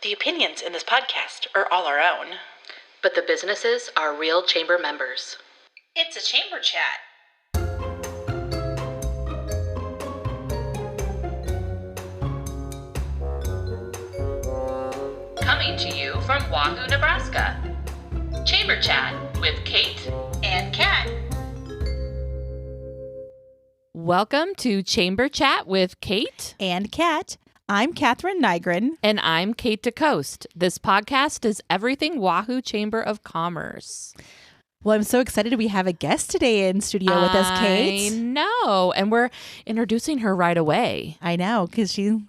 The opinions in this podcast are all our own. But the businesses are real chamber members. It's a chamber chat. Coming to you from Wahoo, Nebraska. Chamber Chat with Kate And Kat. Welcome to Chamber Chat with Kate and Kat. I'm Catherine Nygren. And I'm Kate DeCoste. This podcast is everything Wahoo Chamber of Commerce. Well, I'm so excited we have a guest today in studio with us, Kate. I know. And we're introducing her right away. I know, because she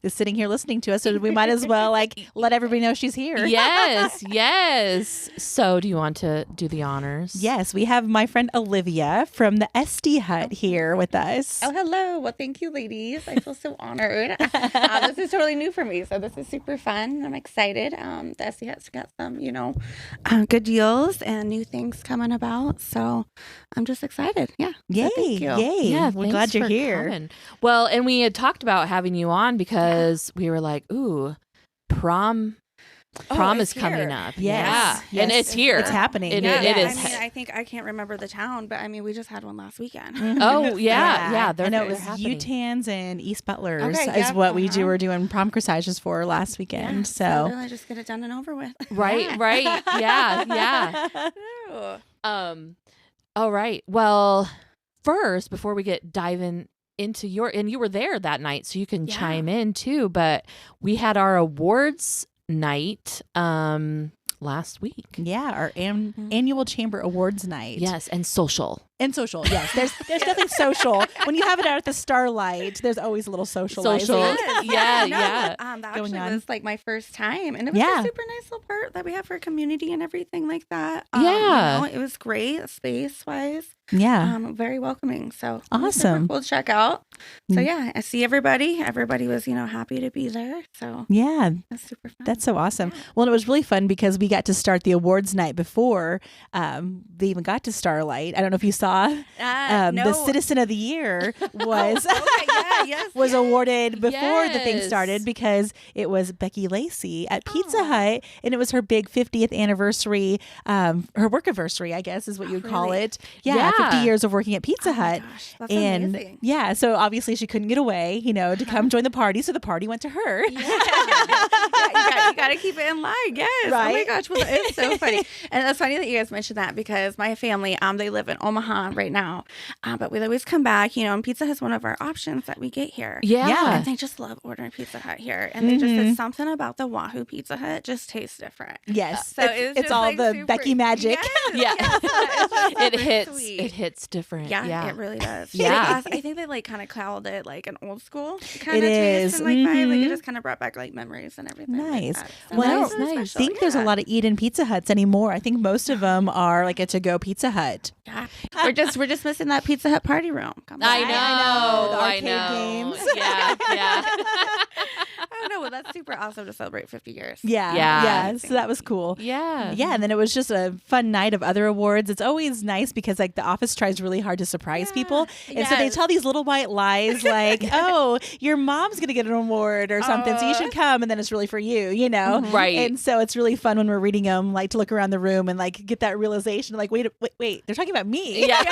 is sitting here listening to us, so we might as well let everybody know she's here. Yes. So do you want to do the honors? Yes, we have my friend Olivia from the Estie Hut here with us. Oh, hello. Well, thank you, ladies. I feel so honored. This is totally new for me, so this is super fun. I'm excited. The Estie Hut's got some, good deals and new things coming about, so I'm just excited. Yeah. Yay. So thank you. Yay. Yeah, we're glad you're here. Coming. Well, and we had talked about having you on because we were like, ooh, prom is coming up. Yes. Yeah. And it's here. It's happening. It Yeah, is. I think I can't remember the town, but we just had one last weekend. Oh, yeah. I know it was happening. UTAN's and East Butler's Okay, is yep, what we were doing prom corsages for last weekend. Yeah, so really just get it done and over with. Right. Yeah. All right. Well, first, before we diving into and you were there that night, so you can chime in too, but we had our awards night last week. Yeah, our annual Chamber Awards night. Yes, and social. And social, yes. There's definitely social. When you have it out at the Starlight, there's always a little socializing. Social. Yeah. That going actually on. was my first time, and it was a super nice little part that we have for a community and everything like that. It was great space wise. Yeah. Very welcoming. So awesome. We'll check out. So yeah, I see everybody. Everybody was happy to be there. So yeah, that's super fun. That's so awesome. Yeah. Well, it was really fun because we got to start the awards night before they even got to Starlight. I don't know if you saw. No. The Citizen of the Year was was awarded before the thing started because it was Becky Lacey at Pizza Hut, and it was her big 50th anniversary, her workiversary, I guess is what you'd call it. Yeah, 50 years of working at Pizza Hut. Gosh, that's and amazing. Yeah, so obviously she couldn't get away, to come join the party, so the party went to her. You got to keep it in line. Yes. Right? Oh my gosh, well, it's so funny. And it's funny that you guys mentioned that because my family, they live in Omaha right now, but we always come back, and Pizza Hut's one of our options that we get here. Yeah. And they just love ordering Pizza Hut here, and they just said something about the Wahoo Pizza Hut just tastes different. Yes. So it's all the super, Becky magic. Yes, It hits. Sweet. It hits different. Yeah, it really does. Yeah. I think they kind of called it an old school It kind of taste is. and vibe. It just kind of brought back memories and everything. Nice. Like that. So Well, that was really I special. think there's a lot of eat-in Pizza Huts anymore. I think most of them are a to-go Pizza Hut. Yeah. We're just missing that Pizza Hut party room. Come I on. know. The I arcade know. games. Yeah. I know. Well, that's super awesome to celebrate 50 years. Yeah. So that was cool. Yeah. Yeah, and then it was just a fun night of other awards. It's always nice because the office tries really hard to surprise people. And so they tell these little white lies oh, your mom's going to get an award or something, so you should come, and then it's really for you, Right. And so it's really fun when we're reading them, to look around the room and get that realization, wait, they're talking about me. Yeah.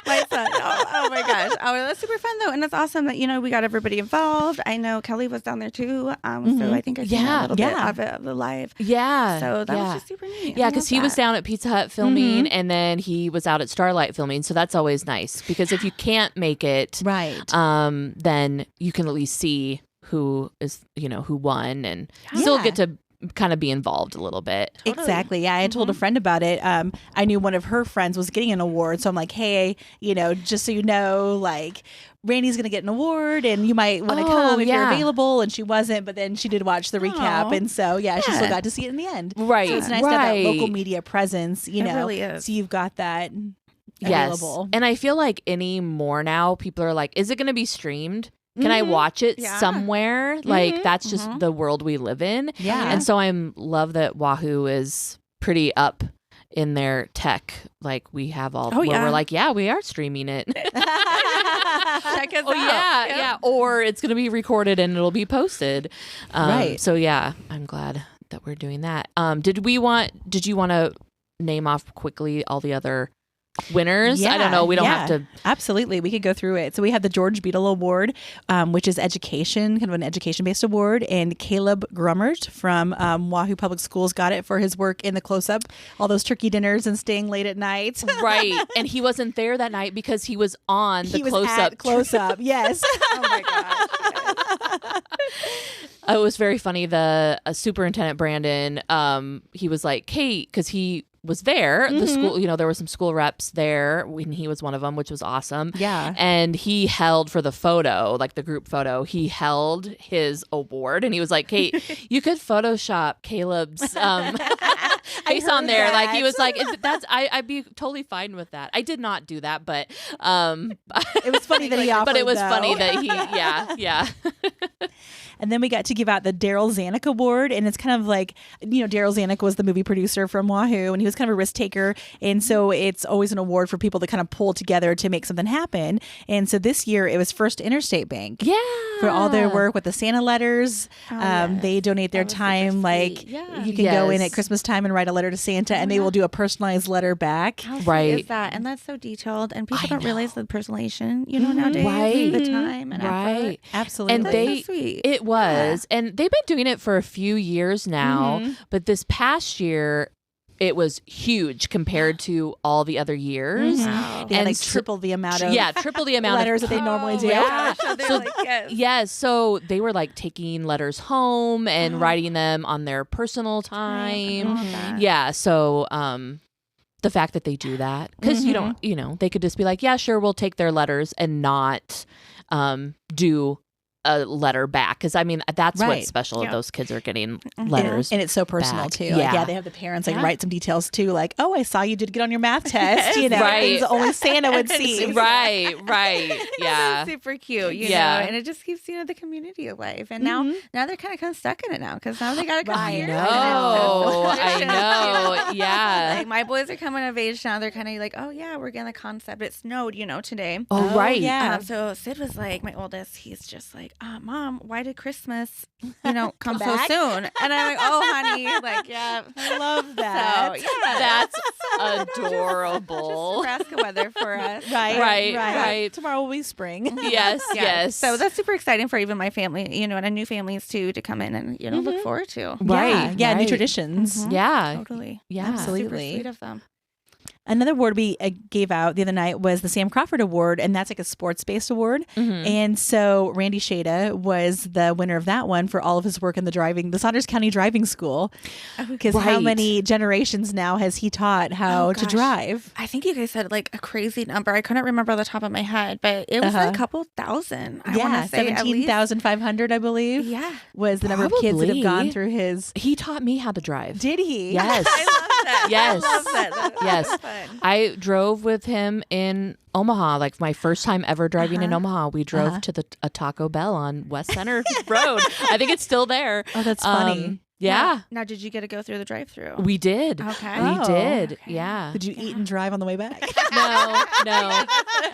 My son. Oh my gosh. Oh, that's super fun though, and it's awesome that we got everybody involved. I know Kelly was down there too. So I think I seen a little bit of it, of the live. Yeah. So that was just super neat. Yeah, because he was down at Pizza Hut filming, and then he was out at Starlight filming. So that's always nice because if you can't make it, Right. then you can at least see who is, who won, and still get to kind of be involved a little bit. Exactly. Yeah, I told a friend about it. I knew one of her friends was getting an award, so I'm like, hey, just so you know, Randy's going to get an award, and you might want to come if you're available. And she wasn't, but then she did watch the recap, and so she still got to see it in the end. Right. So it's nice to have that local media presence. It really is. So you've got that Yes. available. And I feel like anymore now, people are like, is it going to be streamed? Can I watch it somewhere? That's just the world we live in. Yeah. And so I love that Wahoo is pretty up in their tech. Like we have all, Oh, yeah. we're like, yeah, we are streaming it. Check us out. Yeah. Or it's going to be recorded and it'll be posted. Right. So yeah, I'm glad that we're doing that. Did you want to name off quickly all the other winners? I don't know. We don't have to. Absolutely. We could go through it. So we have the George Beadle Award, which is education, kind of an education-based award. And Caleb Grummert from Wahoo Public Schools got it for his work in the close-up, all those turkey dinners and staying late at night. Right. And he wasn't there that night because he was on the close-up. Close-up, yes. Oh my gosh. It was very funny. The superintendent, Brandon, he was like, Kate, because he was there. The school, there were some school reps there when he was one of them, which was awesome. Yeah. And he held for the photo, like the group photo, he held his award and he was like, Kate, you could Photoshop Caleb's face on there. Like he was like, I'd be totally fine with that. I did not do that, but it was funny that he offered, but it was though. funny that he, yeah. And then we got to give out the Daryl Zanuck Award. And it's kind of like, Daryl Zanuck was the movie producer from Wahoo, and he was kind of a risk taker. And so it's always an award for people that kind of pull together to make something happen. And so this year it was First Interstate Bank. Yeah. For all their work with the Santa letters. Yes. They donate their That was super time. Like sweet. Yeah. you can go in Yes. at Christmas time and write a letter to Santa, and they will do a personalized letter back. How sweet Right. is that? And that's so detailed. And people I don't know. realize the personalization, nowadays. Right. The time and effort. Right. Absolutely. And That's so sweet. it was, and they've been doing it for a few years now, Mm-hmm. but this past year it was huge compared to all the other years. Wow. They had, And like so- triple the amount of triple the amount letters of that they normally do. yeah. So they're So- like, yes. Yes, so they were like taking letters home and writing them on their personal time. I love that. Yeah, so the fact that they do that, because you don't, they could just be like, yeah, sure, we'll take their letters and not do a letter back, because I mean that's Right. what's special. Yeah. Those kids are getting letters. And it's so personal back. too. Yeah. Like, they have the parents write some details too. Like, oh, I saw you did good on your math test. Right. Things that only Santa would see. Right, yeah. That's super cute, Yeah. and it just keeps the community alive. And now they're kind of stuck in it now, because now they got to come Right. here. I know, yeah. Like my boys are coming of age now. They're kind of like, oh yeah, we're getting the concept. It snowed, today. Oh, right. yeah. So Sid was like, my oldest, he's just like, Mom, why did Christmas, come so back? soon? And I'm like, oh, honey, like, yeah. I love that. So, yeah. That's adorable. Just Nebraska weather for us. Right. Tomorrow will be spring. Yes, Yeah. yes. So that's super exciting for even my family, and a new families too, to come in and, look forward to. Right, Yeah, new right. traditions. yeah. Totally. Yeah. Absolutely. Super sweet of them. Another award we gave out the other night was the Sam Crawford Award, and that's like a sports-based award. And so Randy Shada was the winner of that one for all of his work in the Saunders County Driving School. Because how Right. many generations now has he taught how to gosh. drive? I think you guys said like a crazy number. I couldn't remember off the top of my head, but it was like a couple thousand. I Yeah, want to say at least. 17,500, I believe. Yeah. Was the number of kids that have Probably. gone through his. He taught me how to drive. Did he? Yes. I love that. Yes. I love that. That's Yes. so fun. I drove with him in Omaha, like my first time ever driving in Omaha. We drove to a Taco Bell on West Center Road. I think it's still there. Oh, that's funny. Yeah, Now, did you get to go through the drive-through? we did. Okay. We Oh. did. Yeah. Did you eat and drive on the way back? No.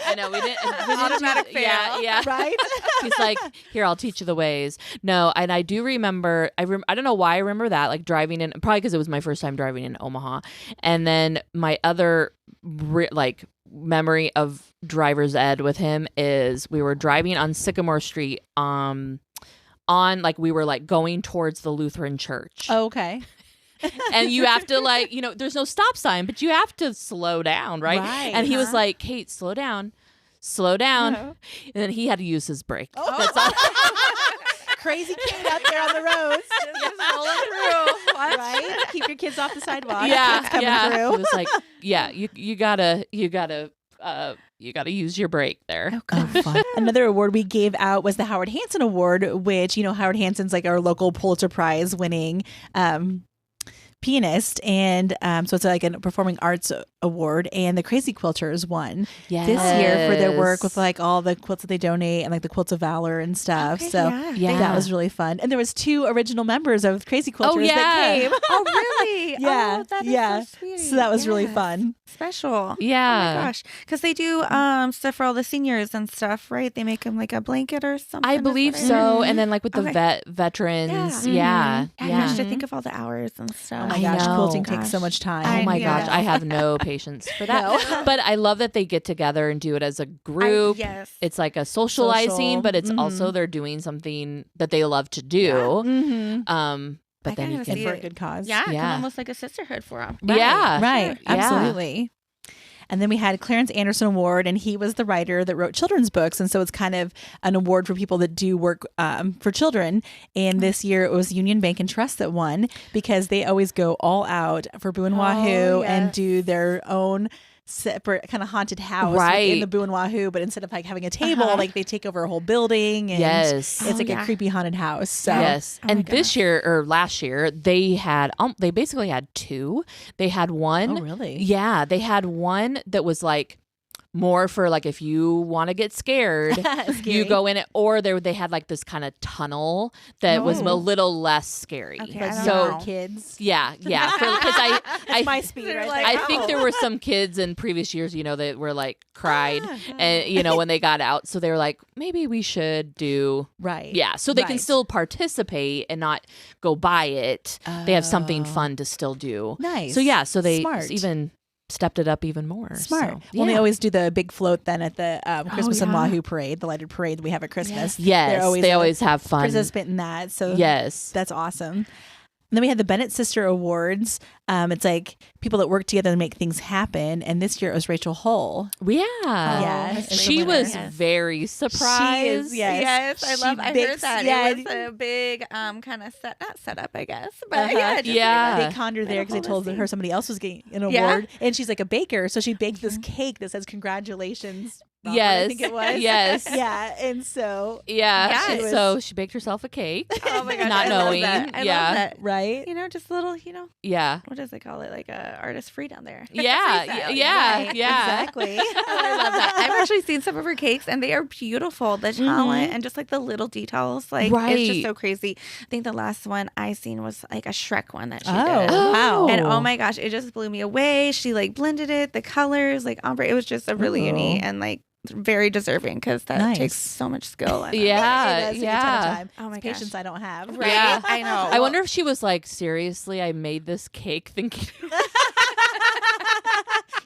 I know we didn't. Automatic fail. Yeah. Right? He's like, here, I'll teach you the ways. No, and I do remember. I don't know why I remember that, like driving in. Probably because it was my first time driving in Omaha, and then my other memory of driver's ed with him is we were driving on Sycamore Street. We were like going towards the Lutheran church. Oh, okay. And you have to there's no stop sign, but you have to slow down, right? Right. And he was like, Kate, slow down. And then he had to use his brake. That's all. Crazy kid out there on the roads. Just rolling through. What? Right? Keep your kids off the sidewalk. Yeah, Kids coming yeah. through. He was like, yeah, you gotta use your brake there. Oh, fun. Another award we gave out was the Howard Hansen Award, which, Howard Hansen's like our local Pulitzer Prize winning pianist, and so it's like a performing arts award, and the Crazy Quilters won this year for their work with like all the quilts that they donate and like the Quilts of Valor and stuff. Okay, so yeah. that was really fun. And there was 2 original members of Crazy Quilters that came. Oh, really? Yeah. Oh, that is so sweet. So that was really Yes. fun. Special. Yeah. Oh my gosh. Because they do stuff for all the seniors and stuff, right? They make them like a blanket or something. I is believe what I so. heard. And then like with the veterans. Yeah. I Yeah. gosh, to think of all the hours and stuff. Oh my I gosh, know. quilting takes so much time. Oh my Yeah. gosh, I have no patience for that. But I love that they get together and do it as a group. Yes. It's like a socializing, Social. but it's also they're doing something that they love to do. But I then you kinda can see for a it. good cause. Yeah, kind of Yeah. almost like a sisterhood for them. Yeah. Right. Yeah. Absolutely. And then we had Clarence Anderson Award, and he was the writer that wrote children's books. And so it's kind of an award for people that do work for children. And this year it was Union Bank and Trust that won because they always go all out for Boo and Wahoo and yes. do their own separate kind of haunted house Right. in the Boo and Wahoo, but instead of like having a table, like they take over a whole building. And Yes. it's like a yeah. creepy haunted house. So Yes. Oh my And this gosh. year or last year, they had they basically had 2. They had one. Oh, really? Yeah, they had one that was like more for like if you want to get scared, you Scary. go in it, or they had like this kind of tunnel that was a little less scary. Okay, But I don't so know. kids. yeah, because I My speed right like, there. I think there were some kids in previous years, that were like cried, and when they got out, so they were like, maybe we should do Right. yeah, so they can Right. still participate and not go buy it. They have something Oh. fun to still do. Nice. So yeah, so they Smart. even stepped it up even more. Smart. So, Well, they yeah. always do the big float then at the Christmas and yeah. Wahoo parade, the lighted parade that we have at Christmas. Yes, they always have fun. participate in that. So Yes. that's awesome. And then we had the Bennett Sister Awards. It's like people that work together to make things happen. And this year it was Rachel Hull. Yeah. Yeah. She was very surprised. She is, yes. Yes, She I heard bakes- that. yeah. It was a big kind of not setup, I guess. But yeah, just Yeah. They conned her there because they told her somebody else was getting an award. Yeah. And she's like a baker. So she baked this cake that says congratulations. Robert, Yes. I think it was. Yes. Yeah. And so, Yeah. Yeah. And so she baked herself a cake. Oh my gosh, Not I love knowing. that. I Yeah. love that. right? You know, just a little, Yeah. what does they call it? Like a artist free down there. Yeah. Freestyle, Yeah. Right, Yeah. Exactly. Oh, I love that. I've actually seen some of her cakes and they are beautiful. The talent and just like the little details. Like it's just Right. so crazy. I think the last one I seen was like a Shrek one that she Oh, did. wow. And oh my gosh, it just blew me away. She like blended it, the colors, like ombre. It was just a really Ooh. unique and like very deserving because that Nice. takes so much skill. I know. Yeah. It does take a ton of Yeah. time. Oh my It's gosh. patience I don't have. Right? Yeah. I know. I wonder if she was like, seriously, I made this cake thinking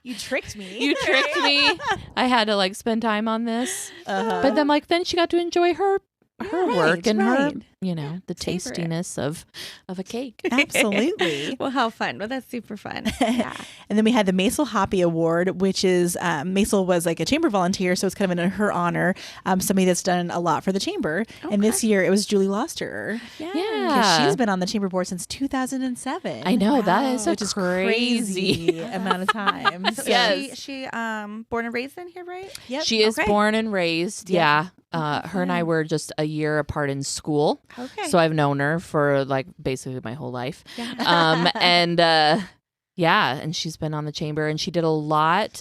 You tricked me. you tricked me. I had to like spend time on this. Uh-huh. But then she got to enjoy her work and her, right. the tastiness of a cake. Absolutely. Well, how fun. Well, that's super fun. Yeah. And then we had the Maisel Hoppy Award, which is Maisel was like a chamber volunteer, so it's kind of in her honor. Somebody that's done a lot for the chamber. And this year it was Julie Losterer. Yeah. She's been on the chamber board since 2007. I know that is Which a is crazy. amount of time. So, Yes. She born and raised in here, right? Yep. She is Okay. born and raised. Yeah. Her and I were just a year apart in school. Okay. So I've known her for like basically my whole life. Yeah. And she's been on the chamber and she did a lot.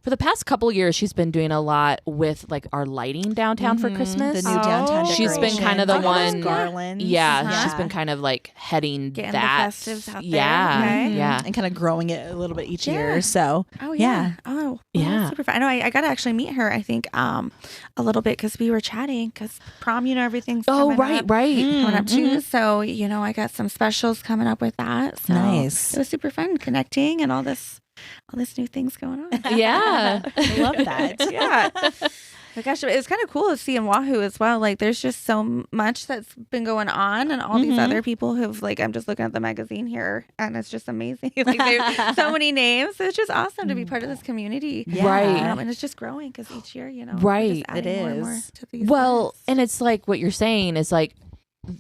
For the past couple years, she's been doing a lot with like our lighting downtown for Christmas. The new downtown She's been kind of the decorations, one- garlands. Yeah, she's been kind of like heading Getting the that. festives out there, Yeah, okay. yeah. and kind of growing it a little bit each Yeah. year. So Oh yeah. yeah. Oh well, Yeah. that's super fun. I know. I got to actually meet her. I think a little bit because we were chatting because prom. Everything's Oh, coming right, up, right. coming up too. So I got some specials coming up with that. So Nice. It was super fun connecting and all this new things going on. Yeah. I love that. Yeah. My gosh, it's kind of cool to see in Wahoo as well. Like, there's just so much that's been going on, and all these other people who've I'm just looking at the magazine here, and it's just amazing. Like, there's so many names. So it's just awesome to be part of this community, Yeah. Right. and it's just growing because each year, we're Right. just adding It more and more is. to these. Well, events. and it's like what you're saying is like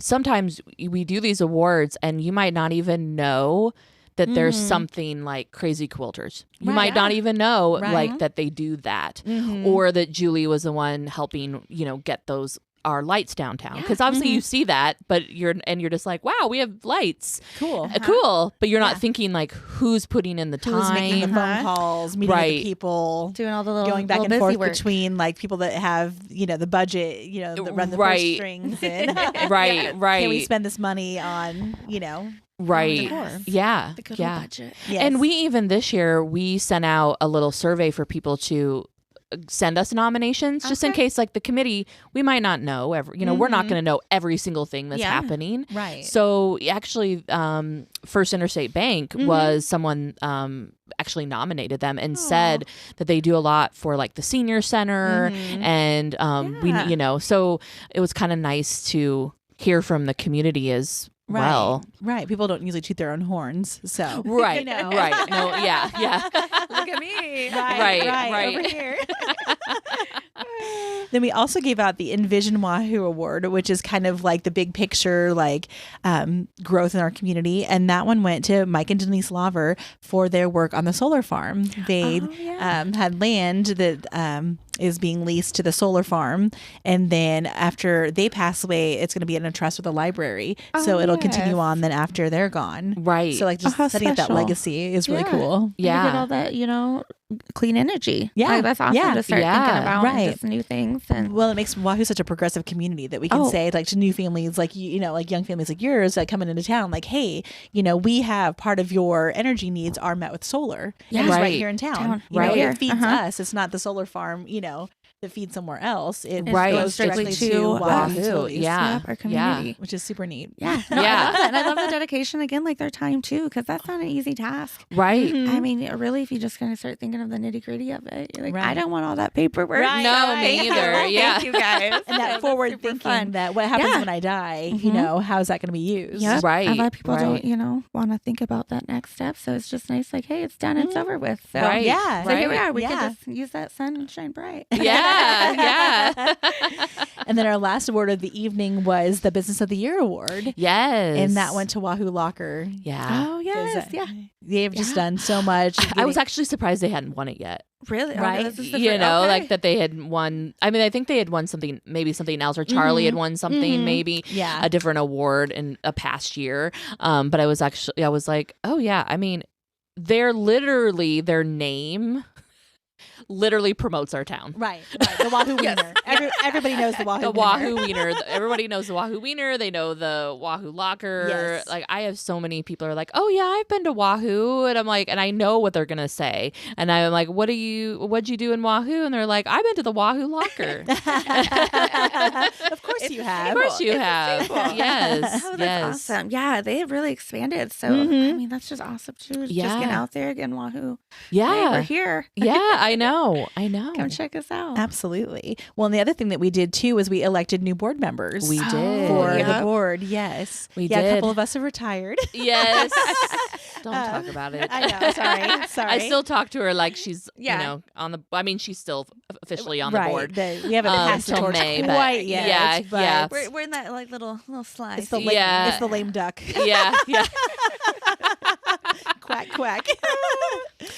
sometimes we do these awards and you might not even know that there's something like Crazy Quilters. You Right. might not even know Right. like that they do that or that Julie was the one helping, get those our lights downtown, because obviously you see that, but you're just like, wow, we have lights, Cool. cool, but you're not thinking like who's putting in the time, Who's making the phone calls, meeting with the people, doing all the little going back little and forth busy work. between like people that have the budget, that run the purse strings, and right. can we spend this money on right, decor? yeah, The good yeah. old budget. Yes. And we even this year we sent out a little survey for people to send us nominations, just in case, like the committee, we might not know we're not going to know every single thing that's happening, right? So actually, First Interstate Bank was someone actually nominated them and said that they do a lot for like the senior center, and we so it was kind of nice to hear from the community as well. Right. People don't usually toot their own horns, so Right. Right. No. Yeah. Look at me. Right. Over here. Then we also gave out the Envision Wahoo Award, which is kind of like the big picture, like growth in our community. And that one went to Mike and Denise Laver for their work on the solar farm. They had land that is being leased to the solar farm. And then after they pass away, it's going to be in a trust with the library. So it'll continue on then after they're gone. Right. So like just setting up that legacy is really cool. Yeah. Get all that, clean energy. Yeah. Like, that's awesome to start thinking about and just new things. And well, it makes Wahoo such a progressive community that we can say like to new families, like, like young families like yours that coming into town, like, hey, we have part of your energy needs are met with solar. Yeah. And it's right Right. here in town. Right. It feeds us. It's not the solar farm, that feeds somewhere else. It Right. goes directly to Wahoo. Wahoo. Yeah. our community. Which is super neat. Yeah. Yeah. I love it. And I love the dedication again, like their time too, because that's not an easy task. Right. I mean, really, if you just kind of start thinking of the nitty gritty of it, you're like, Right. I don't want all that paperwork. Right. No, me either. Yeah. Thank you guys. And that forward thinking that what happens when I die, how's that going to be used? Yep. Right. A lot of people Right. don't, want to think about that next step. So it's just nice, like, hey, it's done, it's over with. So, Right. Yeah. So here we Right. are. We Yeah. can just use that sun and shine bright. Yeah. And then our last award of the evening was the Business of the Year Award. Yes. And that went to Wahoo Locker. Yeah. Oh, yes. Yeah. They've just done so much. I was actually surprised they hadn't won it yet. Really? Right. This is the Like that they had won. I mean, I think they had won something, maybe something else, or Charlie had won something, maybe a different award in a past year. But I was like, oh yeah. I mean, their name literally promotes our town. Right. The Wahoo Wiener. Everybody knows the Wahoo The Wiener. Wahoo Wiener. Everybody knows the Wahoo Wiener. They know the Wahoo Locker. Yes. Like, I have so many people are like, oh yeah, I've been to Wahoo. And I'm like, and I know what they're going to say. And I'm like, what'd you do in Wahoo? And they're like, I've been to the Wahoo Locker. Of course you have. Of course you have. Yes. Oh, that's Yes. awesome. Yeah, they have really expanded. So, I mean, that's just awesome too. Just Yeah. get out there, again, Wahoo. Yeah. Hey, we're here. Yeah, I know. Come check us out. Absolutely. Well, and the other thing that we did too was we elected new board members. We did. For the Yep. board. Yes. We A did. couple of us have retired. Yes. Don't talk about it. I know. Sorry. I still talk to her like she's, Yeah. on the. I mean, she's still officially on the board. We haven't passed the till torch May, but quite yet. yeah, but yeah. We're in that like little slice. It's the lame, Yeah. it's the lame duck. Yeah. Quack quack.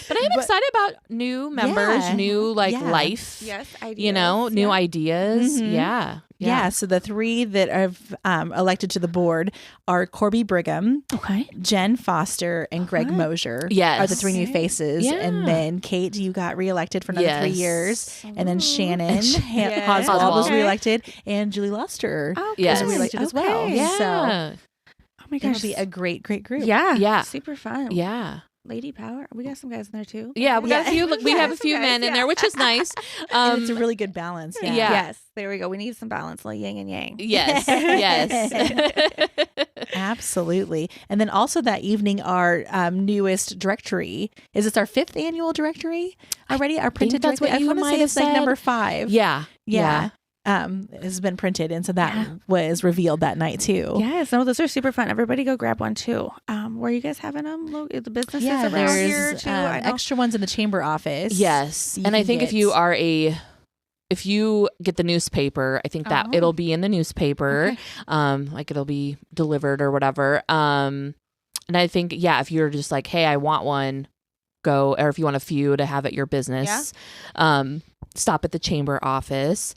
But I'm excited about new members, Yeah. new Yeah. life. Yes, ideas. New ideas. Mhm. Yeah. Yeah. So the three that have elected to the board are Corby Brigham, Okay. Jen Foster, and Greg Mosier. Yes. Are the three new faces. Yeah. And then Kate, you got reelected for another 3 Yes. years. And then Shannon Yes. Oswald was Okay. reelected, and Julie Luster Yes. was reelected as well. Okay. Yeah. So Oh my it'll gosh. be a great group. Yeah. Yeah. Super fun. Yeah. Lady Power. We got some guys in there too. Yeah. We got a few. We Yeah, have a some few guys, men in yeah. there, which is nice. And it's a really good balance. Yeah. Yeah. Yes. There we go. We need some balance, like yin and yang. Yes. Yes. Absolutely. And then also that evening, our newest directory. Is this our 5th annual directory already? Our printed that's directory? what you I want to might say have it's like said. number 5. Yeah. Yeah. Has been printed. And so that was revealed that night too. Yes, no, those are super fun. Everybody go grab one too. Where are you guys having them? The businesses Yeah, around here there's too. I know. extra ones in the chamber office. Yes. You And I can think if get- you are if you get the newspaper, I think that it'll be in the newspaper. Okay. Like it'll be delivered or whatever. And I think, if you're just like, hey, I want one, go, or if you want a few to have at your business, stop at the chamber office.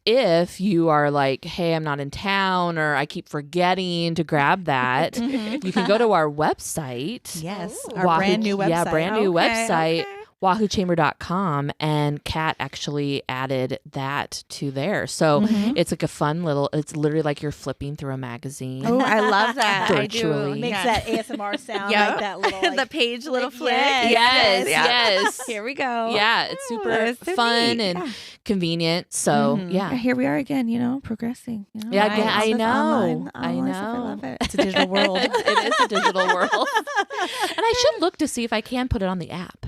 if you are like, hey, I'm not in town or I keep forgetting to grab that, you can go to our website. Yes, our brand new website. Yeah, brand new website. Okay. WahooChamber.com, and Kat actually added that to there. So it's like a fun little, it's literally like you're flipping through a magazine. Oh, I love that. Virtually. I do. Makes that ASMR sound Yep. like that little like, the page little flick. Yes. Here we go. Yeah, it's super That's so fun neat. and convenient. So, yeah. Here we are again, progressing. Yeah, again, I know. Online I stuff. I know. love it. it's a digital world. It is a digital world. And I should look to see if I can put it on the app.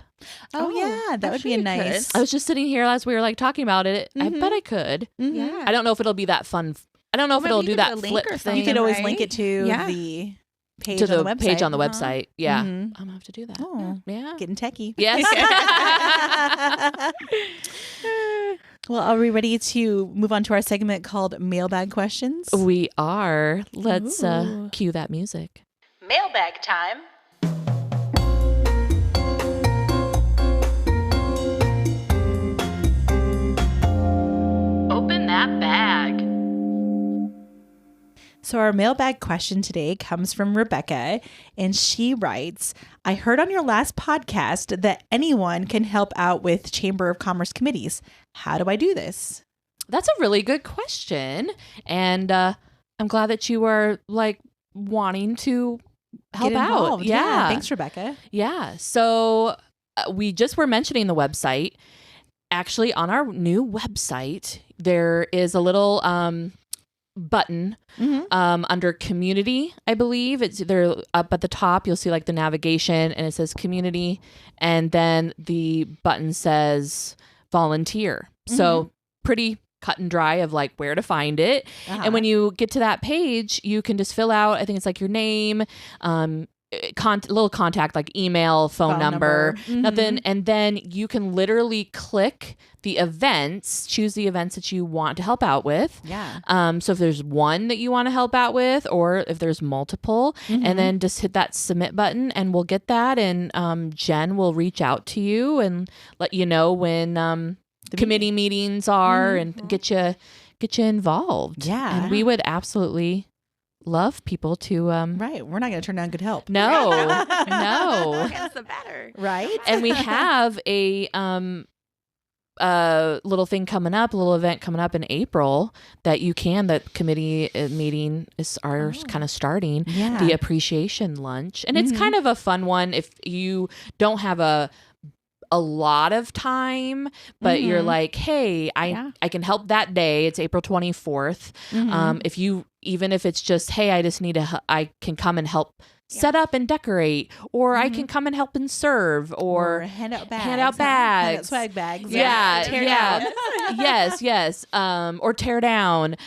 Oh yeah, that would be a nice. I was just sitting here as we were like talking about it. I bet I could. Yeah. I don't know if it'll be that fun. I don't know if Well, it'll maybe do you could that put a link flip or thing. You could always right? link it to Yeah. the page to the on the website. page on the website. Yeah. Mhm. I'm gonna have to do that. Oh, Yeah. getting techie. Yes. Well, are we ready to move on to our segment called Mailbag Questions? We are. Let's Ooh. cue that music. Mailbag time. Open that bag. So our mailbag question today comes from Rebecca, and she writes, I heard on your last podcast that anyone can help out with Chamber of Commerce committees. How do I do this? That's a really good question. And I'm glad that you are like wanting to help Get out. involved. Yeah. Thanks, Rebecca. Yeah. So we just were mentioning the website. Actually, on our new website, there is a little button under community, I believe. It's there up at the top. You'll see like the navigation and it says community. And then the button says volunteer. So pretty cut and dry of like where to find it. And when you get to that page, you can just fill out, I think it's like your name, little contact like email, phone number, nothing. And then you can literally click the events, choose the events that you want to help out with. Yeah. So if there's one that you want to help out with, or if there's multiple, and then just hit that submit button and we'll get that. And Jen will reach out to you and let you know when committee meetings are and get you involved. Yeah. And we would absolutely love people to Right. We're not going to turn down good help. no. That's the better. Right? And we have a little thing coming up, a little event coming up in April that committee meeting are kind of starting. Yeah. The appreciation lunch. And it's kind of a fun one if you don't have a lot of time, but you're like, hey, I can help that day. It's April 24th. Even if it's just, hey, I can come and help set up and decorate, or I can come and help and serve, or hand out bags. Hand out swag bags. Yeah, Tear yeah. down. yes. Or tear down.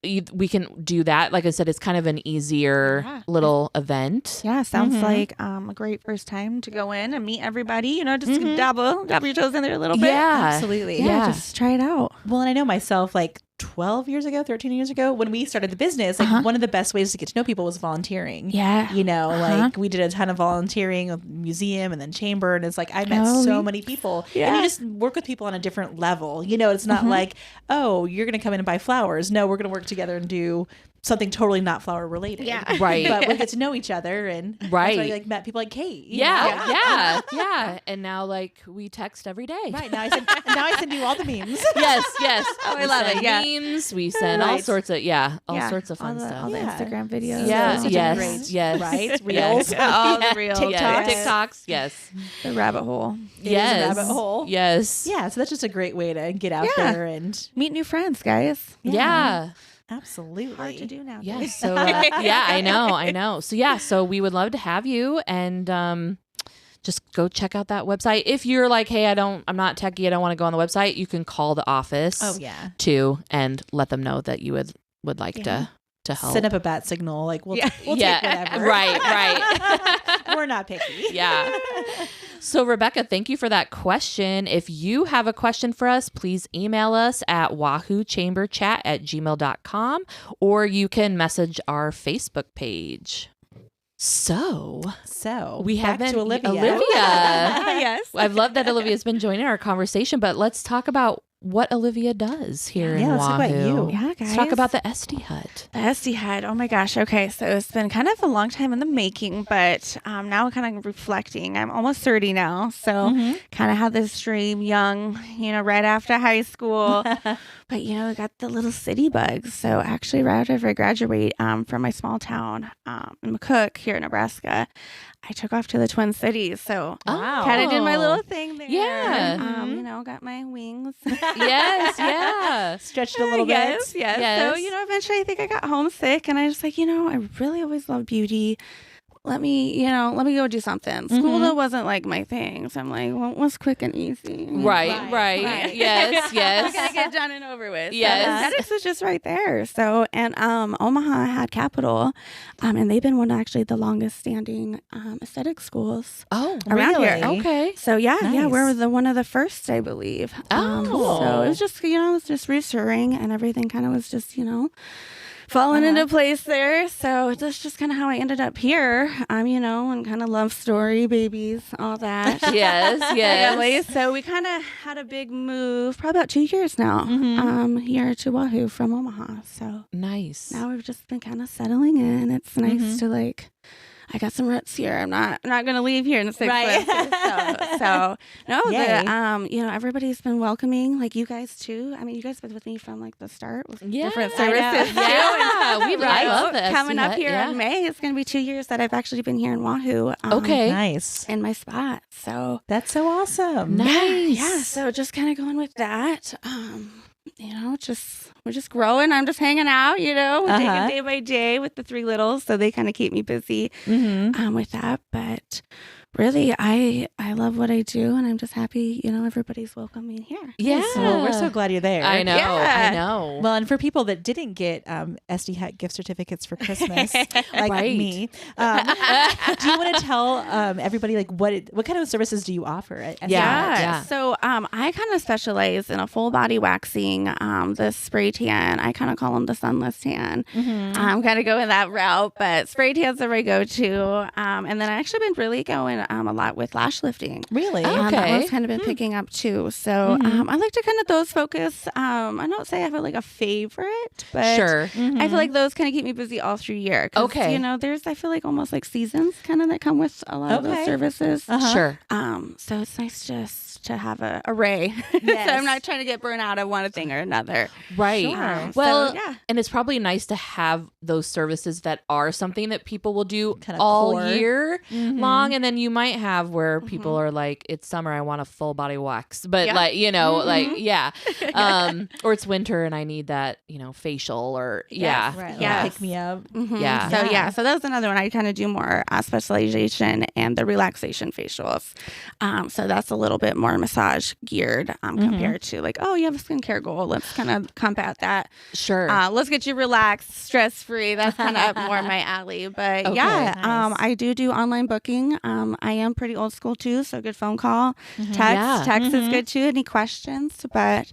We can do that. Like I said, it's kind of an easier little event. Yeah, sounds like a great first time to go in and meet everybody. Just dabble your toes in there a little bit. Yeah, Absolutely. Yeah. Just try it out. Well, and I know myself, like 12 years ago, 13 years ago, when we started the business, like one of the best ways to get to know people was volunteering. Yeah. Like we did a ton of volunteering with museum and then chamber. And it's like, I met so many people. Yeah. And you just work with people on a different level. It's not like, oh, you're going to come in and buy flowers. No, we're going to work together and do something totally not flower related. Yeah. Right. But we get to know each other. And that's Right. why I met people like Kate. you know? Yeah. And now like we text every day. Right. Now I send you all the memes. Yes. Oh, I We love send it, yeah. memes. We send all sorts of fun stuff. All the Yeah. Instagram videos. Yeah. such a Yes. great- Yes. Right? Yes. Reels. All the reels. Yeah. TikToks. TikToks. Yes. The rabbit hole. It is a Yes. rabbit hole. Yes. Yeah, so that's just a great way to get out Yeah. there and Meet new friends, guys. Yeah. absolutely. Hard to do now. Yeah. So I know. So we would love to have you, and just go check out that website. If you're like, hey, I'm not techie, I don't want to go on the website, you can call the office. Oh yeah. Too, and let them know that you would like to help. Send up a bat signal. Like we'll take whatever. Right. We're not picky. Yeah. So Rebecca, thank you for that question. If you have a question for us, please email us at wahooChamberChat@gmail.com, or you can message our Facebook page. So we back haven't to Olivia. Olivia. Yes. I've loved that Olivia's been joining our conversation, but let's talk about what Olivia does here in let's talk about Wahoo. you. Yeah, guys. Let's talk about the Estie Hut. The Estie Hut. Oh my gosh. Okay. So it's been kind of a long time in the making, but now I'm kind of reflecting. I'm almost 30 now. So kind of had this dream young, right after high school. But, I got the little city bugs. So actually, right after I graduate from my small town in McCook here in Nebraska, I took off to the Twin Cities. So kind of did my little thing there. Yeah. Got my wings. Yes, yeah. Stretched a little bit. Yes. Yes. So, eventually I think I got homesick and I was like, I really always loved beauty. Let me go do something. School though wasn't like my thing. So I'm like, well, what's quick and easy? Right. Yes. I gotta get done and over with. Yes. So aesthetics was just right there. So, and Omaha had Capital, and they've been one of actually the longest standing aesthetic schools around really? here. Okay. So yeah, Nice. we're one of the first, I believe. So it was just, it was just reassuring and everything kind of was just, falling into place there. So that's just kind of how I ended up here. And kind of love story, babies, all that. Yes. Family. So we kind of had a big move, probably about 2 years now, here to Wahoo from Omaha. So Nice. now we've just been kind of settling in. It's nice to I got some roots here. I'm not going to leave here in 6 months. So no, everybody's been welcoming, like you guys too. I mean, you guys been with me from like the start with different services too. Yeah, I love the coming Estie up Hut, here in May. It's going to be 2 years that I've actually been here in Wahoo. Okay. Nice. In my spot. So That's so awesome. Nice. yeah. So just kind of going with that. We're just growing. I'm just hanging out, taking day by day with the 3 littles. So they kind of keep me busy with that. But really, I love what I do, and I'm just happy, everybody's welcoming here. Yeah. Well, we're so glad you're there. I know. Yeah. I know. Well, and for people that didn't get Estie Hut gift certificates for Christmas, like Right. me, do you want to tell everybody like what kind of services do you offer at Estie Hut? Yeah. So I kind of specialize in a full body waxing, the spray tan. I kind of call them the sunless tan. I'm kind of going that route, but spray tan's are my go-to. And then I actually been really going a lot with lash lifting. Really? Oh. That Okay. one's kind of been picking up too. So I like to kind of those focus. I don't say I have like a favorite, but Sure. I feel like those kind of keep me busy all through year. Okay. There's I feel like almost like seasons kind of that come with a lot of those services. Sure. So it's nice just to have a array. Yes. So I'm not trying to get burnt out of one thing or another. Right. Sure. Well, so, yeah. and it's probably nice to have those services that are something that people will do Kinda all core. year long. And then you might have where people are like, it's summer, I want a full body wax. But or it's winter and I need that, facial or Right. Yes. Like pick me up. Yeah. So that's another one. I kind of do more specialization and the relaxation facials. So that's a little bit more massage geared compared to like, oh, you have a skincare goal. Let's kind of combat that. Sure. Let's get you relaxed, stress free. That's kind of more my alley. But Okay. yeah, Nice. I do online booking. I am pretty old school too, so good phone call, text. Yeah. Text is good too. Any questions? But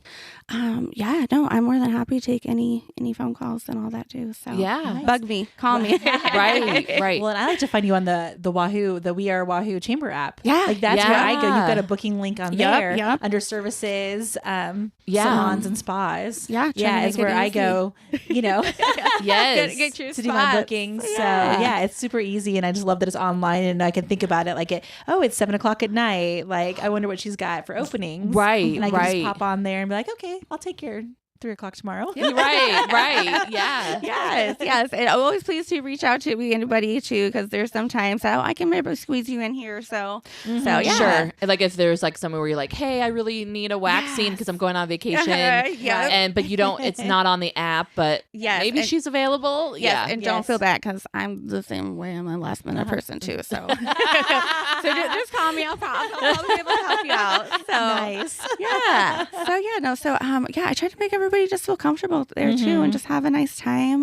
I'm more than happy to take any phone calls and all that too. So Yeah. bug me, call me. Right. Well, and I like to find you on the Wahoo, the We Are Wahoo Chamber app. Yeah. Like that's Yeah. where I go. You've got a booking link on Yep, there yep. under services, Yeah. salons and spas. Yeah, trying to Yeah, make is it where I easy. go, Yes. Get your to do my spots. bookings. So Yeah. yeah, it's super easy. And I just love that it's online and I can think about it like it's 7:00 at night. Like I wonder what she's got for openings. Right, And I can right. just pop on there and be like, okay, I'll take your 3:00 tomorrow. Right. Yeah. Yes. And I'm always pleased to reach out to anybody too, because there's sometimes I can maybe squeeze you in here. So yeah. Sure. Like if there's like somewhere where you're like, hey, I really need a waxing because I'm going on vacation. Yeah. But you don't, it's not on the app, but Yes, maybe and- she's available. Yes, Yeah. and don't feel bad because I'm the same way. I'm a last minute person too. So, just call me. I'll be able to help you out. So Nice. yeah. I try to make everybody just feel comfortable there too, and just have a nice time.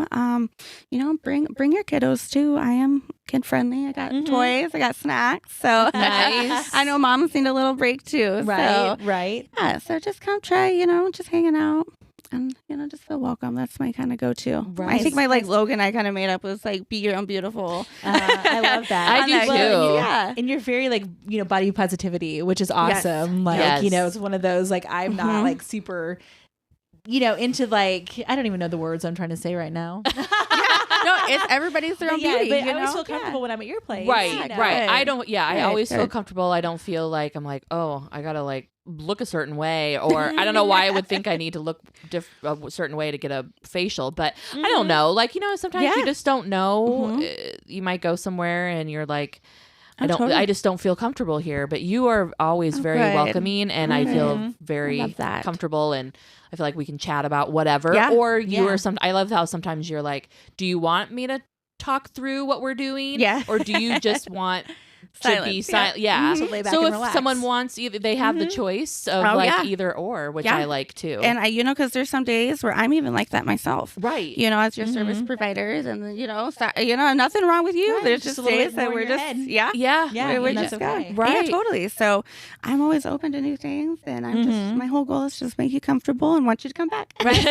Bring your kiddos too. I am kid friendly. I got toys. I got snacks. So Nice. I know moms need a little break too. Right. So, Right. yeah. So just come try. Just hanging out. and just feel welcome. That's my kind of go-to. Right. I think my logan I kind of made up was be your own beautiful. I love that. I do too. Yeah. And you're very body positivity, which is awesome. Yes. It's one of those I'm not super into I don't even know the words I'm trying to say right now. No, it's everybody's their own beauty. But I always feel comfortable when I'm at your place. Right. I don't. Yeah, I always feel Good. comfortable. I don't feel like I'm oh, I gotta look a certain way, or I don't know why I would think I need to look a certain way to get a facial, but I don't know. Sometimes you just don't know. You might go somewhere and you're I just don't feel comfortable here. But you are always very welcoming, and I feel very comfortable, and I feel like we can chat about whatever. Yeah. Or I love how sometimes you're do you want me to talk through what we're doing? Yeah. Or do you just want to be silent? Yeah. To lay back So and if relax. someone wants they have the choice of either or, which I like too. And I, because there's some days where I'm even like that myself. Right. As your service providers, and nothing wrong with you. Right. There's Just just a little days bit that more we're in your just head. Yeah. we're that's just okay. Right. Yeah, totally. So I'm always open to new things, and I'm just my whole goal is just make you comfortable and want you to come back. Right.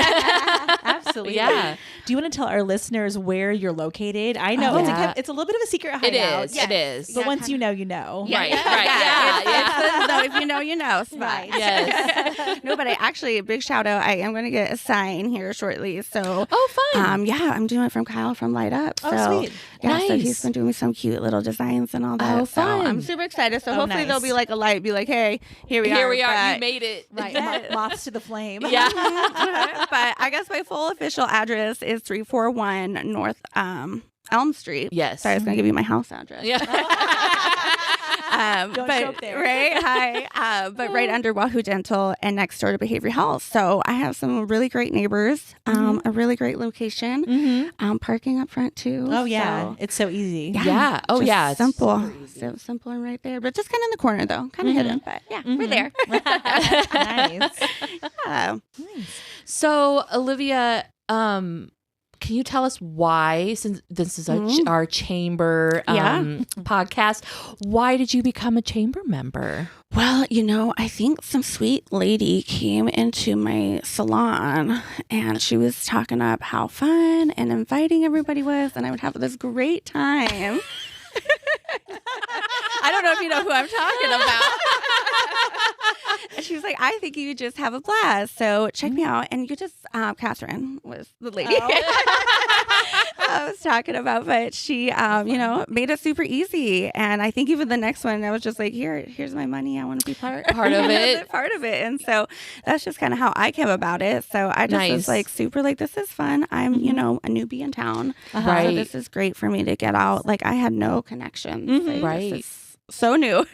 Absolutely. Yeah. Do you want to tell our listeners where you're located? I know it's a little bit of a secret hideout. It is. It is. But once you know, you know. Right. Yeah. If you know, you know. Spot. Right. Yes. No, but a big shout out. I am going to get a sign here shortly. So, fun. I'm doing it from Kyle from Light Up. Oh, So, sweet. yeah, so Nice. he's been doing me some cute little designs and all that. Oh, So fun. I'm super excited. So hopefully nice. there'll be a light, be hey, here we are. Here we are. But- You made it. Right. Moths to the flame. Yeah. But I guess my full official address is 341 North Elm Street. Yes. Sorry, I was going to give you my house address. Yeah. Don't but, show up there. Right? Hi. But right under Wahoo Dental and next door to Behavioral Health. So I have some really great neighbors, a really great location, parking up front too. Oh, yeah. So, It's so easy. Yeah. Oh, just yeah. It's simple. So simple and right there. But just kind of in the corner though. Kind of hidden. But yeah, we're there. Nice. Yeah. So, Olivia, can you tell us why, since this is our chamber podcast, why did you become a chamber member? Well, I think some sweet lady came into my salon and she was talking up how fun and inviting everybody was, and I would have this great time. I don't know if you know who I'm talking about. And she was like, I think you just have a blast. So check me out. And you just, Catherine was the lady I was talking about, but she, made it super easy. And I think even the next one, I was just like, here's my money. I want to be part of it. Part of it. And so that's just kind of how I came about it. So I just was super this is fun. I'm, a newbie in town. Right. So this is great for me to get out. I had no connections. Right. This is so new.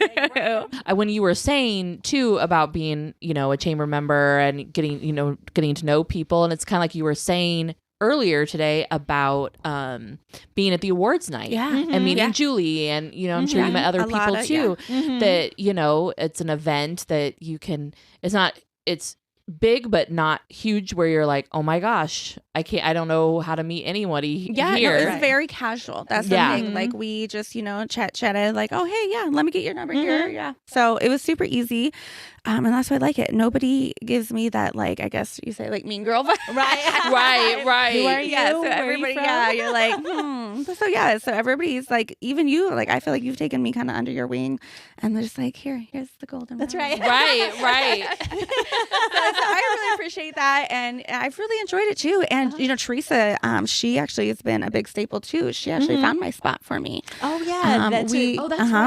When you were saying too about being, a chamber member and getting to know people, and it's kind of like you were saying earlier today about being at the awards night and meeting Julie, and I'm sure you met other people too, that it's an event that you can, it's big but not huge where you're like, oh my gosh, I don't know how to meet anybody here. No, it's very casual. That's the thing. We just chatted oh hey, let me get your number here. So it was super easy, and that's why I like it. Nobody gives me that I guess you say mean girl vibe. right Who are you? Yeah, so Where are you everybody, from? you're so everybody's even you, I feel like you've taken me kind of under your wing, and they're just here's the golden. That's rod. right. right. So I really appreciate that, and I've really enjoyed it too. And Teresa, she actually has been a big staple too. She actually found my spot for me. Oh yeah, that's right.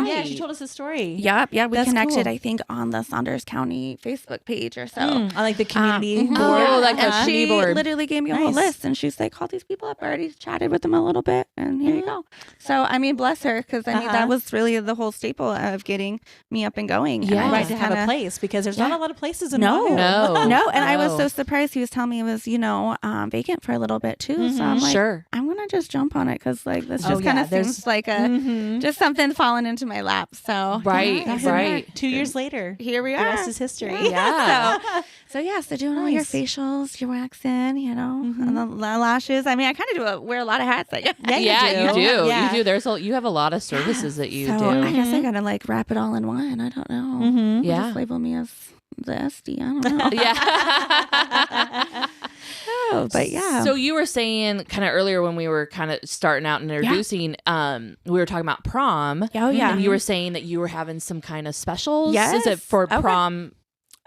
Yeah, she told us the story. Yep, we That's connected. cool. I think on the Saunders County Facebook page or so. On the community board. Oh, like the and community she board. literally gave me a whole list, and she's like, call these people up. I already chatted with them a little bit, and here you go. So bless her, because that was really the whole staple of getting me up and going. Yeah. And I Right, just to have a place, because there's not a lot of places in Wahoo. No. And I was so surprised. He was telling me it was vacant for a little bit too. So I'm like, Sure. I'm gonna just jump on it, because this just kind of seems like a just something falling into my lap. So Right. 2 years later, here we the are. rest is history. Yeah. So doing all your facials, your waxing, and the lashes. I kind of wear a lot of hats. You do. Yeah. You do. You have a lot of services that you so do. I guess I gotta wrap it all in one. I don't know. Yeah. Just label me as the Estie. I don't know. Yeah. so. But yeah. So you were saying kind of earlier when we were kind of starting out and introducing, we were talking about prom. Oh, yeah. And you were saying that you were having some kind of specials. Yes. Is it for Okay. prom?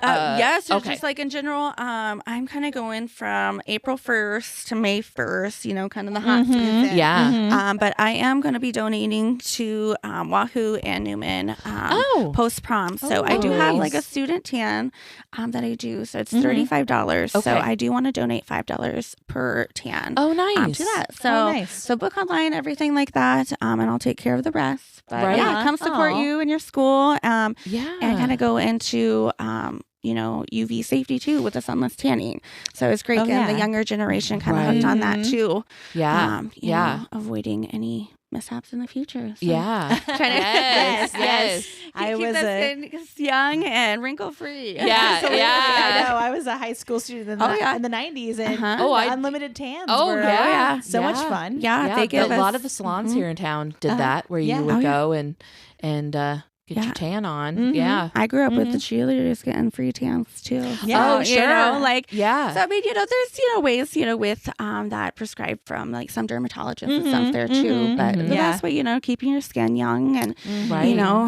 Yes, it's okay. just like in general, I'm kind of going from April 1st to May 1st, kind of the hot season. Yeah. But I am going to be donating to Wahoo and Newman post prom. So I do have like a student tan that I do. So it's $35. Okay. So I do want to donate $5 per tan. Oh, nice. To that. So so book online, everything like that, and I'll take care of the rest. But Right. yeah, come support you in your school. Yeah. And kind of go into UV safety too with the sunless tanning. So it's great getting the younger generation kind of hooked on that too. Yeah. You know, avoiding any mishaps in the future. So Yeah. trying to Yes. I was young and wrinkle free. Yeah. I know. I was a high school student in the 90s, and unlimited tans were so much fun. Yeah, they give a lot of the salons here in town did that, where you would go and get your tan on. Yeah. I grew up with the cheerleaders getting free tans too. Yeah. So, sure. So yeah. I mean, there's ways, with that prescribed from like some dermatologists and stuff there too. But the best way, keeping your skin young and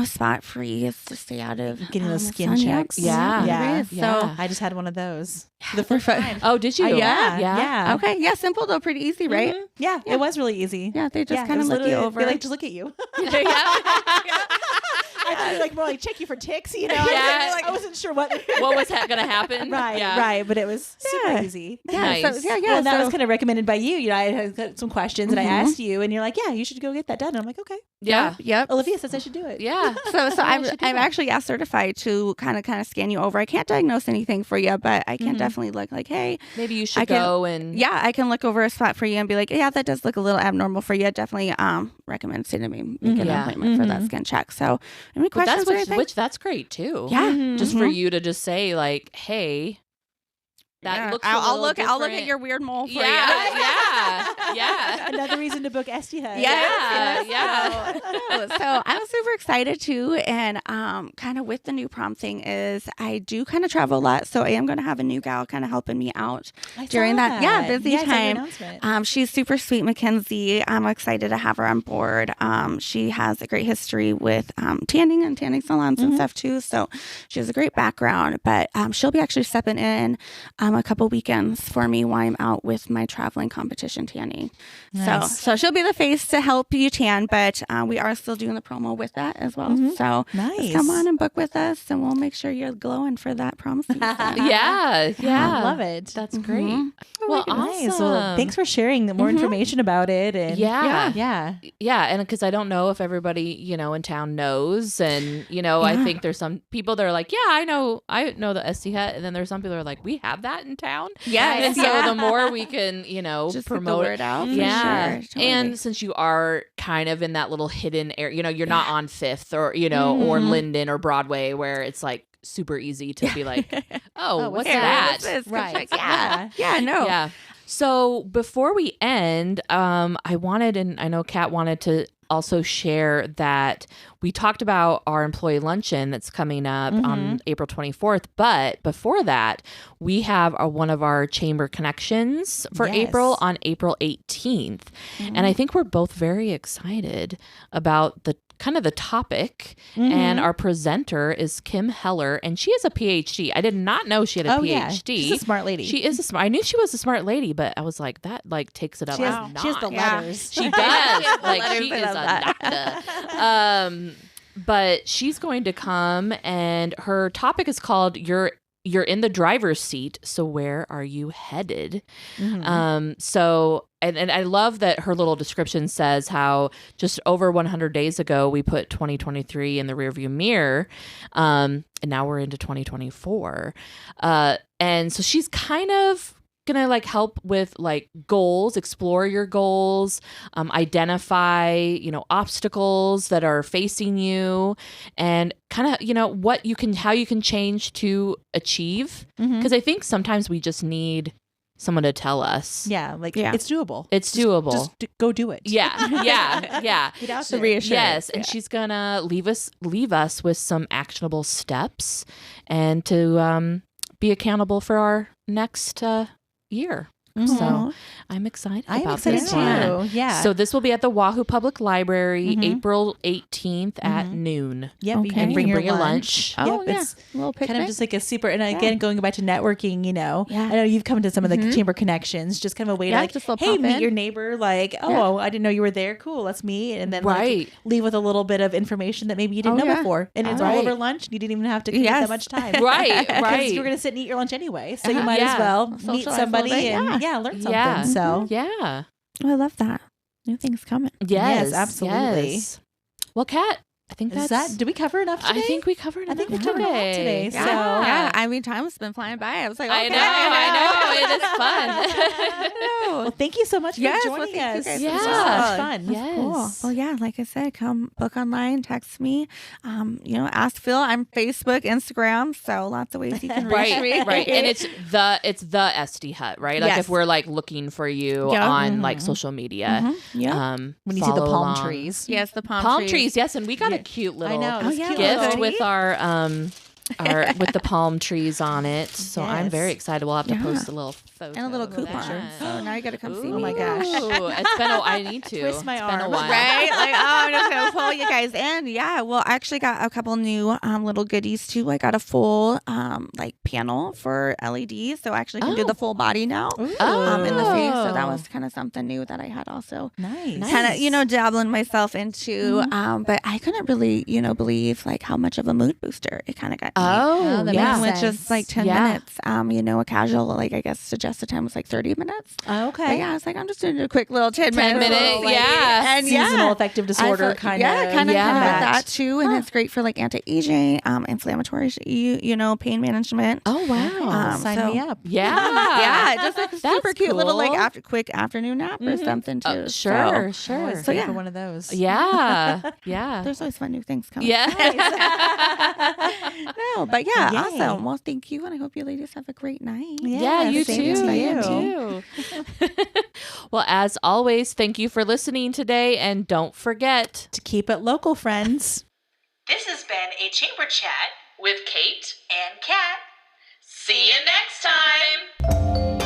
spot free is to stay out of getting those skin checks. Yeah. So I just had one of those the first time. Oh, did you? Yeah. Okay. Yeah. Simple though, pretty easy, right? Yeah. It was really easy. Yeah. They just kind of look you over. They just look at you. I thought they more like check you for ticks, Yeah. I wasn't sure what was going to happen. Right, but it was super easy. Yeah, nice. So, Well, and that was kind of recommended by you. I had some questions and I asked you, and you're like, "Yeah, you should go get that done." And I'm like, "Okay." Yeah. Yep. Olivia says I should do it. Yeah. So I'm actually certified to kind of scan you over. I can't diagnose anything for you, but I can definitely look like, hey, maybe you should go and I can look over a spot for you and be like, yeah, that does look a little abnormal for you. Definitely recommend sending me make an appointment for that skin check. So any questions or anything? Which that's great too. Yeah. Just for you to just say like, hey, that looks I'll look at your weird mole for you. Yeah. Another reason to book Estie Hut. Yeah. So I'm super excited too, and kind of with the new prom thing is I do kind of travel a lot, so I am going to have a new gal kind of helping me out during that busy time. She's super sweet, Mackenzie. I'm excited to have her on board. She has a great history with tanning and tanning salons and stuff too, so she has a great background. But she'll be actually stepping in a couple weekends for me while I'm out with my traveling competition tanning. Nice. So she'll be the face to help you tan, but we are still doing the promo with that as well. So just come on and book with us, and we'll make sure you're glowing for that prom season. Yeah. I love it. That's great. Well, nice. Well, thanks for sharing more information about it. And yeah, and because I don't know if everybody in town knows, and I think there's some people that are like, I know the Estie Hut, and then there's some people that are like, we have that in town. And so the more we can just promote the word out. For sure. Totally. And since you are kind of in that little hidden area, you're not on Fifth or or Linden or Broadway where it's like super easy to be like, what's that? Right. Yeah. So before we end, I wanted, and I know Kat wanted to also share that we talked about our employee luncheon that's coming up on April 24th. But before that, we have one of our chamber connections for April on April 18th. And I think we're both very excited about the kind of the topic. And our presenter is Kim Heller, and she has a PhD. I did not know she had a PhD. Yeah. She's a smart lady. She is I knew she was a smart lady, but I was like, that takes it up. She has the letters. She does. She is a doctor. But she's going to come, and her topic is called You're in the driver's seat, so where are you headed? So and I love that her little description says how just over 100 days ago we put 2023 in the rearview mirror, and now we're into 2024. And so she's kind of gonna help with goals, explore your goals, identify obstacles that are facing you, and kind of how you can change to achieve, because I think sometimes we just need someone to tell us it's doable. It's doable. Just go do it. Yeah. Get out there. Reassurance. Yes, and she's gonna leave us with some actionable steps, and to be accountable for our next year. So I'm excited I'm about excited this too. one. Yeah. So this will be at the Wahoo Public Library, April 18th at noon. Yep. Okay. You can Bring bring your your lunch. Yep, Oh, yeah. it's A little kind picnic. of just like a super, and again, going back to networking, Yeah. I know you've come to some of the chamber connections, just kind of a way to like, just a little hey, pop meet in. your neighbor, like, oh, I didn't know you were there. Cool. Let's meet. And then like leave with a little bit of information that maybe you didn't know before. And it's all over lunch. You didn't even have to commit that much time. Right. Because you're going to sit and eat your lunch anyway. So you might as well meet Socialize a little somebody bit, and learn something. Yeah. So Yeah. Oh, I love that. New things coming. Yes, absolutely. yes. Well, Kat, I think is that's... did we cover enough today? I think we covered enough. I think we covered a lot today. Yeah. So Yeah. I mean, time's been flying by. I was like, okay. I know. It is fun. Well, thank you so much for joining us. Guys. Yeah. This was so much fun. Yes. Cool. Well, yeah, like I said, come book online, text me. Ask Phil. I'm Facebook, Instagram, so lots of ways you can reach me. Right. And it's the Estie Hut, right? Like Yes. if we're like looking for you on like social media. Yeah. When you see the follow palm along. trees. Yes, the Palm trees, yes, and we got a cute little gift with our with the palm trees on it. So I'm very excited. We'll have to post a little photo and a little of coupon. that. So now you got to come see me. Oh my gosh. It's been I need to Twist my It's been a arm. while. Right? Like, I'm just going to pull you guys in. Yeah. Well, I actually got a couple new little goodies too. I got a full panel for LEDs. So I actually can do the full body now in the face. So that was kind of something new that I had also Nice. kind of dabbling myself into. But I couldn't really, believe like how much of a mood booster it kind of got me. Oh, that yeah. makes With just like 10 minutes. A casual, like I guess suggested time was like 30 minutes. Okay. But yeah, I was like, I'm just doing a quick little 10 10 minutes. minutes, yeah. And Seasonal affective disorder kind of. Yeah, kind of yeah. that too. And it's great for like anti-aging, inflammatory, pain management. Oh, wow. Sign me up. Yeah. Yeah, just like a That's super cute little cool. like quick afternoon nap or something too. Sure. So yeah. for one of those. Yeah. Yeah. There's always fun new things coming. Yeah. No, but yeah, Yay. awesome. Well, thank you, and I hope you ladies have a great night. Yeah, you same too. to You too. Well, as always, thank you for listening today, and don't forget To keep it local, friends. This has been a Chamber Chat With Kate. and Kat. See you next time.